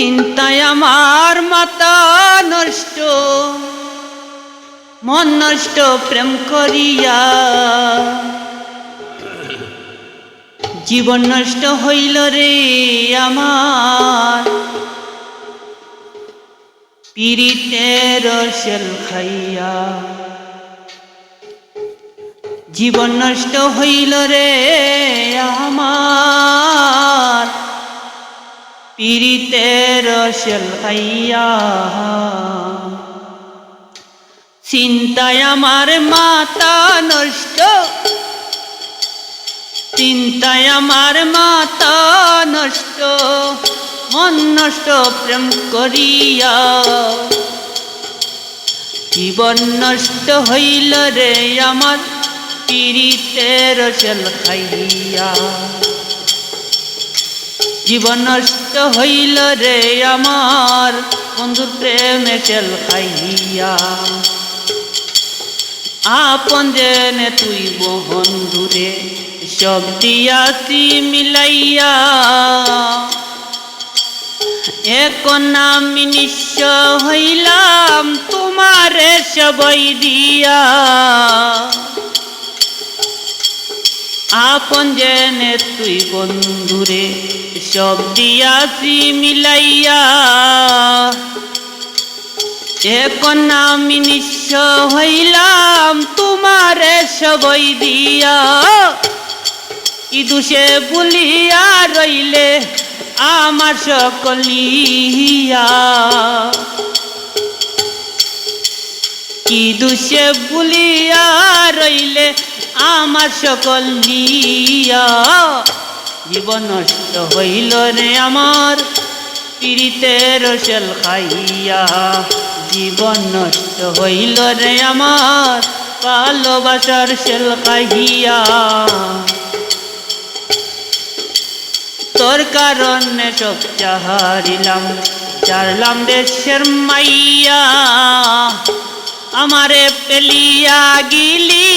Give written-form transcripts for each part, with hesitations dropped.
চিন্তায় আমার মাথা নষ্ট, মন নষ্ট প্রেম করিয়া, জীবন নষ্ট হইল রে আমার পীড়িতের রসেল খাইয়া। জীবন নষ্ট হইল রে আমার পীড়িতের রসেল খাইয়া। চিন্তায় আমার মাথা নষ্ট, চিন্তায় আমার মাথা নষ্ট, মন নষ্ট প্রেম করিয়া, জীবন নষ্ট হইল রে আমার পীড়িতের রসেল খাইয়া। জীবন নষ্ট হইল রে আমার বন্ধুর প্রেমে তেল খাইয়া। আপন জেনে তুই বন্ধুরে সব দিয়াছি মিলাইয়া, এখন আমি নিঃস্ব হইলাম তোমারে সবই দিয়া। আপন জেনে তুই বন্ধুরে সব দিয়াছি মিলাইয়া, এখন আমি নিঃস্ব হইলাম তোমারে সবই দিয়া। কি দোষে ভুলিয়া রইলে আমার সকলিয়া, কি দোষে ভুলিয়া রইলে আমার সকল নিয়া। জীবন নষ্ট হইল রে আমার পীড়িতের রসেল খাইয়া। জীবন নষ্ট হইল রে আমার ভালোবাসার সেল খাইয়া। তোর কারণে সব হারিলাম, ছাড়লাম দেশের মাইয়া। আমারে পেলিয়া গিলি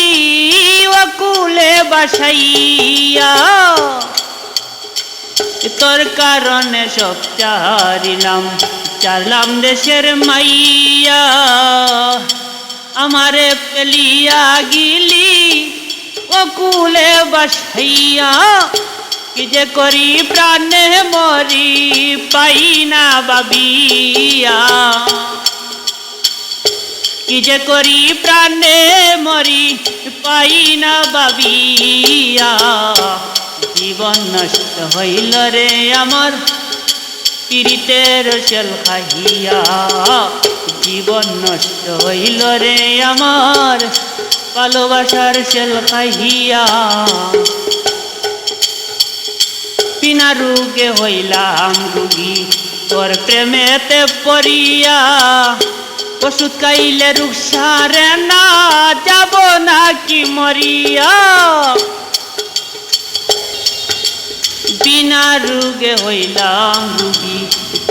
অকুলে বাসাইয়া, তোর কারণে সব হারিলাম, ছাড়লাম দেশের মাইয়া। আমারে পেলিয়া গিলি অকুলে বাসাইয়া, কি যে করি প্রাণে মরি পাই না ভাবিয়া। কি যে করি প্রাণে মরি পাই না ভাবিয়া। জীবন নষ্ট হইল রে আমার পীড়িতের রসেল খাইয়া। জীবন নষ্ট হইল রে আমার ভালোবাসার সেল খাইয়া। বিনা রোগে হইলাম রোগী তোর প্রেমেতে পড়িয়া, ওষুধ খাইলে রোগ সারে না যাব নাকি মরিয়া। বিনা রোগে হইলাম রোগী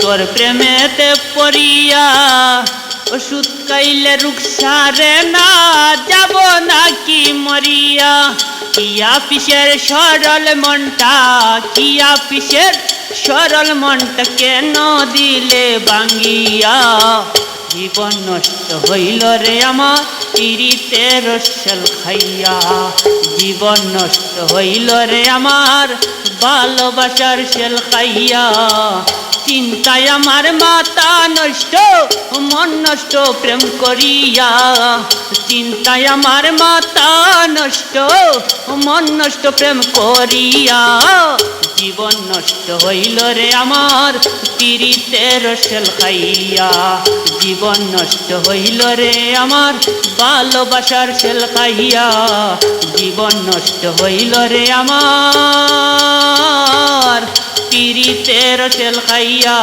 তোর প্রেমেতে পড়িয়া, ওষুধ খাইলে রোগ সারে না যাব নাকি মরিয়া। কিয়া পিসের সরল মনটা, কিয়া পিসের সরল মনটা কেন দিলে ভাঙ্গিয়া। জীবন নষ্ট হইল রে আমার পীড়িতের রসেল খাইয়া। জীবন নষ্ট হইল রে আমার ভালোবাসার সেল খাইয়া। চিন্তায় আমার মাথা নষ্ট, মন নষ্ট প্রেম করিয়া। চিন্তায় আমার মাথা নষ্ট, মন নষ্ট প্রেম করিয়া। জীবন নষ্ট হইল রে আমার পীড়িতের রসেল খাইয়া। জীবন নষ্ট হইল রে আমার ভালোবাসার সেল খাইয়া। জীবন নষ্ট হইল রে আমার পীড়িতের রসেল খাইয়া।